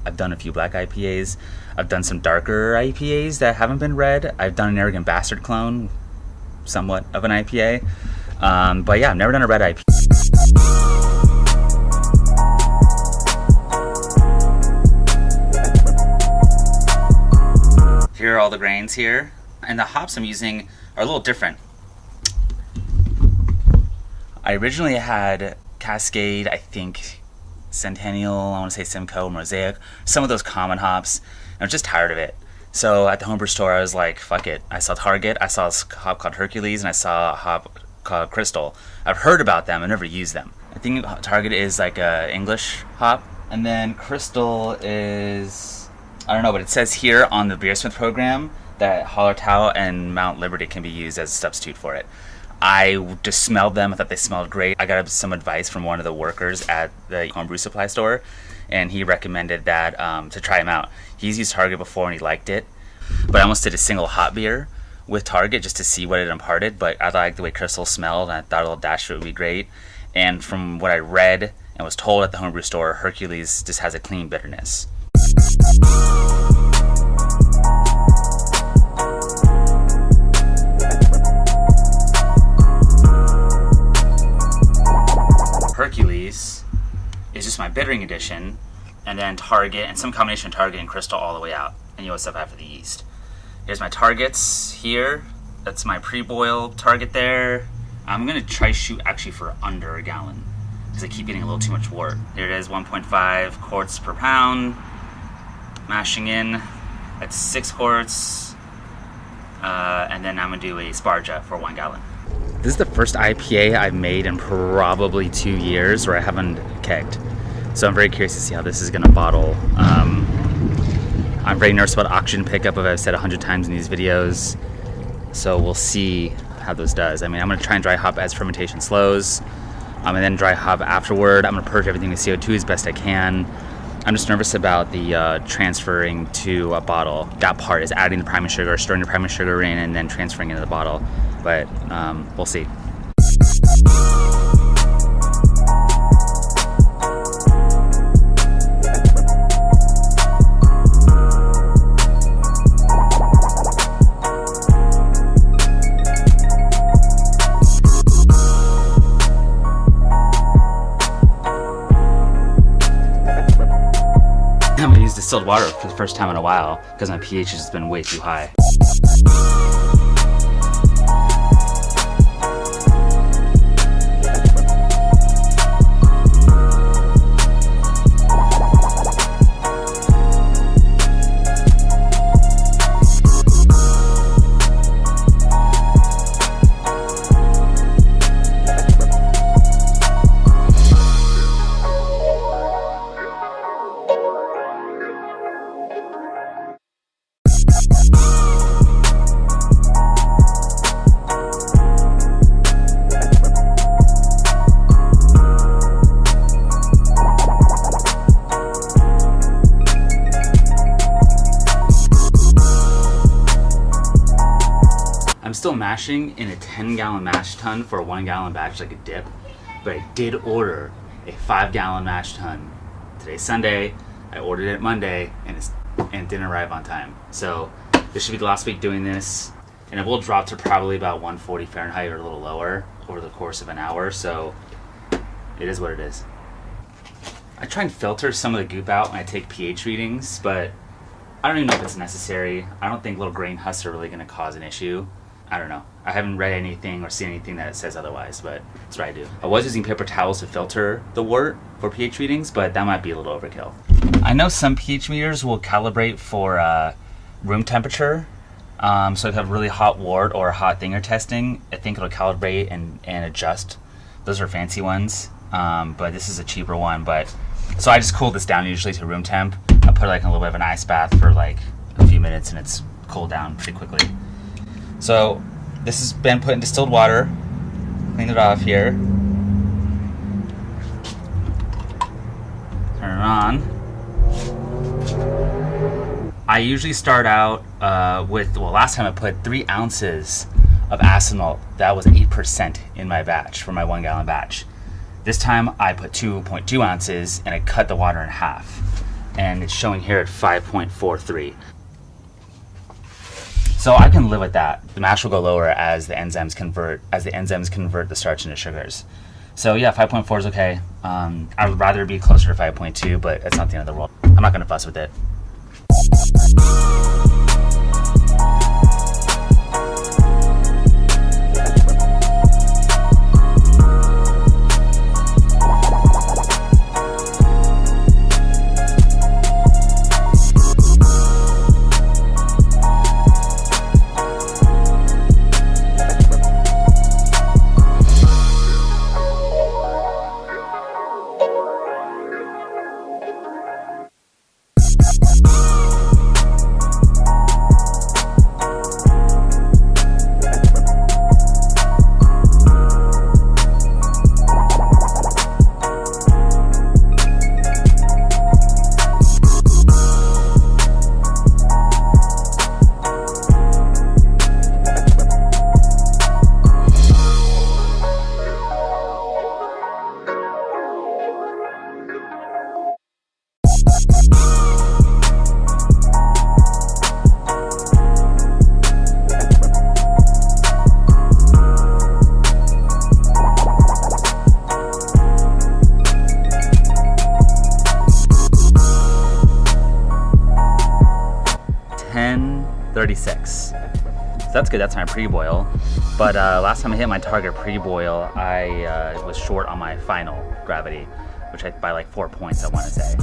I've done a few black IPAs. I've done some darker IPAs that haven't been red. I've done an Arrogant Bastard clone, somewhat of an IPA. But yeah, I've never done a red IPA. Here are all the grains here. And the hops I'm using are a little different. I originally had Cascade, I think Centennial, I want to say Simcoe, Mosaic, some of those common hops. And I was just tired of it. So at the homebrew store, I was like, fuck it. I saw Target, I saw a hop called Herkules, and I saw a hop called Crystal. I've heard about them, I've never used them. I think Target is like a English hop. And then Crystal is, I don't know, but it says here on the Beersmith program that Hallertau and Mount Liberty can be used as a substitute for it. I just smelled them. I thought they smelled great. I got some advice from one of the workers at the homebrew supply store, and he recommended that to try them out. He's used Target before and he liked it, but I almost did a single hot beer with Target just to see what it imparted, but I liked the way Crystal smelled, and I thought a little dash of it would be great. And from what I read and was told at the homebrew store, Hercules just has a clean bitterness. Hercules is just my bittering addition, and then Target and some combination of Target and Crystal all the way out, and you always stuff after the yeast. Here's my targets here. That's my pre-boil target there. I'm gonna try shoot actually for under a gallon because I keep getting a little too much wort. Here it is, 1.5 quarts per pound. Mashing in. That's 6 quarts, and then I'm gonna do a Sparja for 1 gallon. This is the first IPA I've made in probably 2 years where I haven't kegged. So I'm very curious to see how this is going to bottle. I'm very nervous about oxygen pickup, as I've said 100 times in these videos. So we'll see how this does. I mean, I'm going to try and dry hop as fermentation slows, and then dry hop afterward. I'm going to purge everything with CO2 as best I can. I'm just nervous about the transferring to a bottle. That part is adding the priming sugar, stirring the priming sugar in, and then transferring into the bottle. But we'll see. I'm gonna use distilled water for the first time in a while because my pH has been way too high. I'm still mashing in a 10-gallon mash tun for a 1-gallon batch like a dip, but I did order a 5-gallon mash tun. Today's Sunday, I ordered it Monday, and it didn't arrive on time. So this should be the last week doing this, and it will drop to probably about 140 Fahrenheit or a little lower over the course of an hour, so it is what it is. I try and filter some of the goop out when I take pH readings, but I don't even know if it's necessary. I don't think little grain husks are really going to cause an issue. I don't know. I haven't read anything or seen anything that says otherwise, but that's what I do. I was using paper towels to filter the wort for pH readings, but that might be a little overkill. I know some pH meters will calibrate for room temperature. So if you have really hot wort or hot thing you're testing, I think it'll calibrate and adjust. Those are fancy ones, but this is a cheaper one. So I just cool this down usually to room temp. I put like a little bit of an ice bath for like a few minutes and it's cooled down pretty quickly. So this has been put in distilled water. Clean it off here. Turn it on. I usually start out with, last time I put 3 ounces of acid malt. That was 8% in my batch for my 1-gallon batch. This time I put 2.2 ounces and I cut the water in half. and it's showing here at 5.43. So I can live with that. The mash will go lower as the enzymes convert the starch into sugars. So yeah, 5.4 is okay. I would rather be closer to 5.2, but it's not the end of the world. I'm not gonna fuss with it. So that's good. That's my pre-boil. But last time I hit my target pre-boil, I was short on my final gravity, which by like 4 points, I want to say,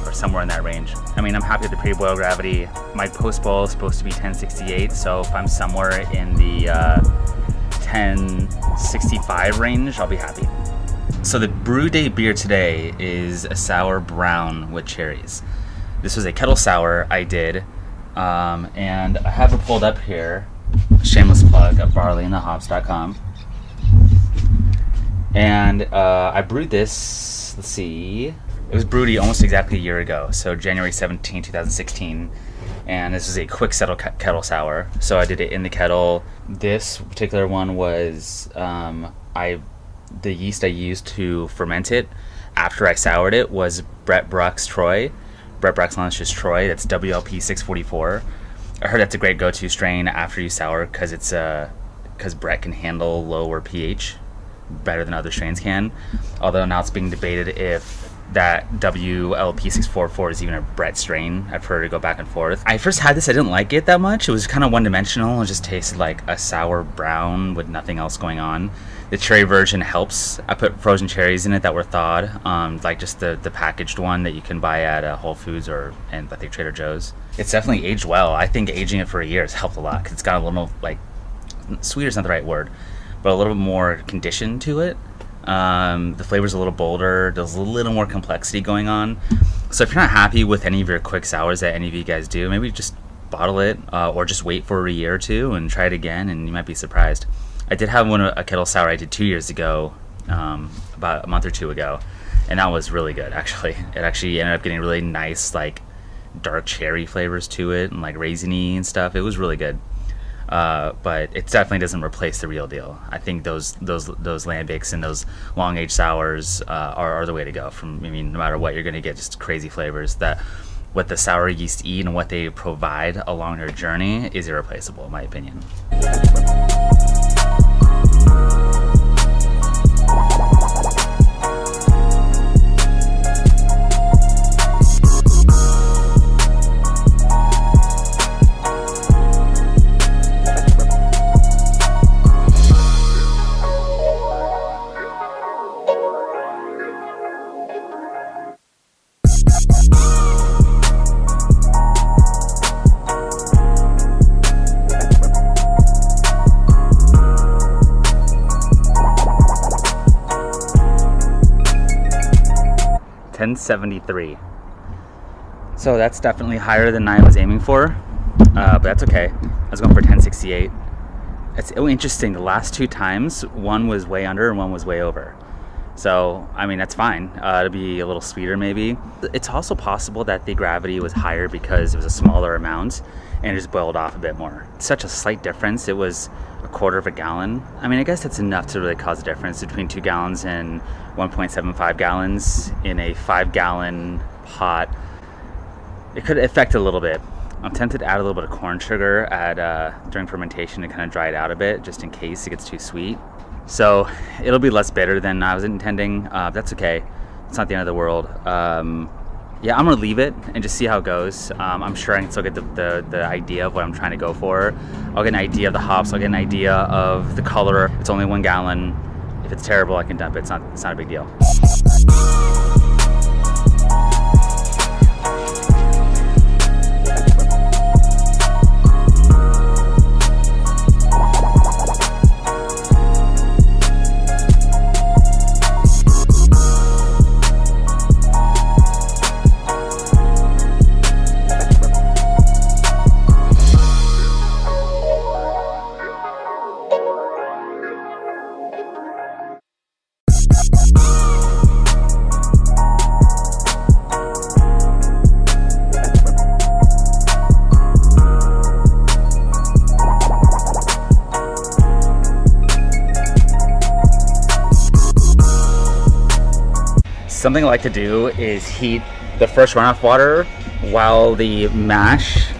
or somewhere in that range. I mean, I'm happy with the pre-boil gravity. My post-boil is supposed to be 1068, so if I'm somewhere in the 1065 range, I'll be happy. So the brew day beer today is a sour brown with cherries. This was a kettle sour I did. And I have it pulled up here, shameless plug of barleyandthehops.com. And I brewed this, let's see, it was brewed almost exactly a year ago, so January 17, 2016. And this is a quick settle kettle sour, so I did it in the kettle. This particular one was the yeast I used to ferment it after I soured it was Brett Bruck's Troy. Brett Bruck's Lunch's Troy. That's WLP 644. I heard that's a great go-to strain after you sour because Brett can handle lower pH better than other strains can. Although now it's being debated if that WLP 644 is even a Brett strain. I've heard it go back and forth. I first had this, I didn't like it that much. It was kind of one-dimensional. It just tasted like a sour brown with nothing else going on. The cherry version helps. I put frozen cherries in it that were thawed, like just the packaged one that you can buy at Whole Foods and I think Trader Joe's. It's definitely aged well. I think aging it for a year has helped a lot because it's got a little, like, sweeter is not the right word, but a little bit more condition to it. The flavor's a little bolder. There's a little more complexity going on. So if you're not happy with any of your quick sours that any of you guys do, maybe just bottle it or just wait for a year or two and try it again, and you might be surprised. I did have a kettle sour I did 2 years ago, about a month or two ago, and that was really good, actually. It actually ended up getting really nice, like, dark cherry flavors to it and, like, raisiny and stuff. It was really good. But it definitely doesn't replace the real deal. I think those lambics and those long-aged sours are the way to go. No matter what, you're going to get just crazy flavors that what the sour yeast eat and what they provide along their journey is irreplaceable, in my opinion. 1073. So that's definitely higher than I was aiming for, but that's okay. I was going for 1068. It's interesting. The last two times, one was way under and one was way over. So, I mean, that's fine. It'll be a little sweeter maybe. It's also possible that the gravity was higher because it was a smaller amount and it just boiled off a bit more. It's such a slight difference. It was a quarter of a gallon. I mean, I guess that's enough to really cause a difference between 2 gallons and 1.75 gallons in a 5-gallon pot. it could affect it a little bit. I'm tempted to add a little bit of corn sugar during fermentation to kind of dry it out a bit, just in case it gets too sweet. So it'll be less bitter than I was intending. That's okay. It's not the end of the world. Yeah, I'm gonna leave it and just see how it goes. I'm sure I can still get the idea of what I'm trying to go for. I'll get an idea of the hops. I'll get an idea of the color. It's only 1 gallon. If it's terrible, I can dump it. It's not a big deal. Something I like to do is heat the first runoff water while the mash